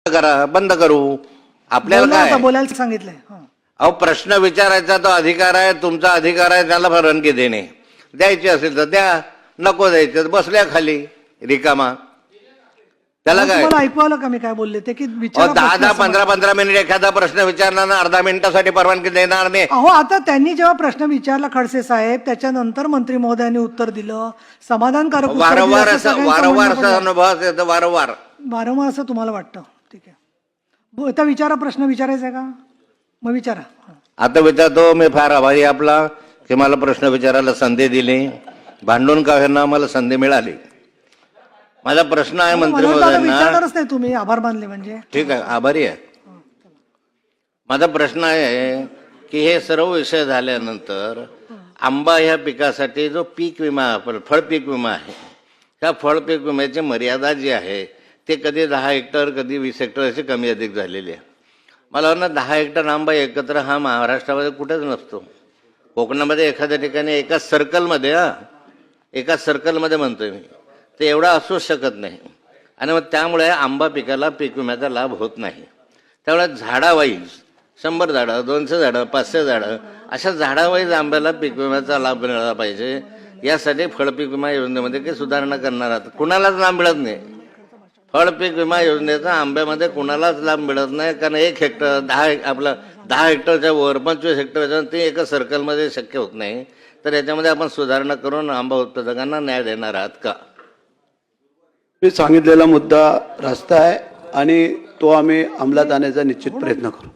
करा, बंद करू. आपल्याला काय बोलायला सांगितलंय. अहो, प्रश्न विचारायचा तो अधिकार आहे, तुमचा अधिकार आहे त्याला परवानगी देणे. द्यायची असेल तर द्या, नको द्यायचं तर बसल्या खाली रिकामा. त्याला काय ऐकू आलं का मी काय बोलले ते? की 10-10, 15-15 मिनिट एखादा प्रश्न विचारणार ना, अर्धा मिनिटासाठी परवानगी देणार नाही. अहो, आता त्यांनी जेव्हा प्रश्न विचारला खडसे साहेब, त्याच्यानंतर मंत्री महोदयांनी उत्तर दिलं, समाधानकारक उत्तर दिलं. वारंवार असा अनुभव येतो, वारंवार असं तुम्हाला वाटतं? ठीक आहे, आता विचारा, प्रश्न विचारायचा आहे का? मग विचारा. आता विचारतो. मी फार आभारी आपला की मला प्रश्न विचारायला संधी दिली. भांडून का होईना मला संधी मिळाली. माझा प्रश्न आहे मंत्री महोदयांना. विचारणारच नाही तुम्ही, आभार मानले म्हणजे ठीक आहे, आभारी आहे. माझा प्रश्न आहे की हे सर्व विषय झाल्यानंतर आंबा ह्या पिकासाठी जो पीक विमा, फळ पीक विमा आहे, त्या फळ पीक विम्याची मर्यादा जी आहे ते कधी 10 हेक्टर कधी 20 हेक्टर अशी कमी अधिक झालेली आहे. मला वाटतं 10 हेक्टर आंबा एकत्र हा महाराष्ट्रामध्ये कुठेच नसतो. कोकणामध्ये एखाद्या ठिकाणी एकाच सर्कलमध्ये म्हणतोय मी, ते एवढा असूच शकत नाही. आणि मग त्यामुळे आंबा पिकाला पीक विम्याचा लाभ होत नाही. त्यामुळे झाडावाईज 100 झाडं, 200 झाडं, 500 झाडं अशा झाडावाईज आंब्याला पीक विम्याचा लाभ मिळाला पाहिजे. यासाठी फळपीक विमा योजनेमध्ये काही सुधारणा करणार आहात? कुणालाच लाभ मिळत नाही. फळपीक विमा योजनेचा आंब्यामध्ये कुणालाच लाभ मिळत नाही, कारण 1 हेक्टर 10 हेक्टरच्या वर 25 हेक्टरच्या ते एका सर्कलमध्ये शक्य होत नाही. तर याच्यामध्ये आपण सुधारणा करून आंबा उत्पादकांना न्याय देणार आहात का? मी सांगितलेला मुद्दा रास्त आहे आणि तो आम्ही अंमलात आणण्याचा निश्चित प्रयत्न करू.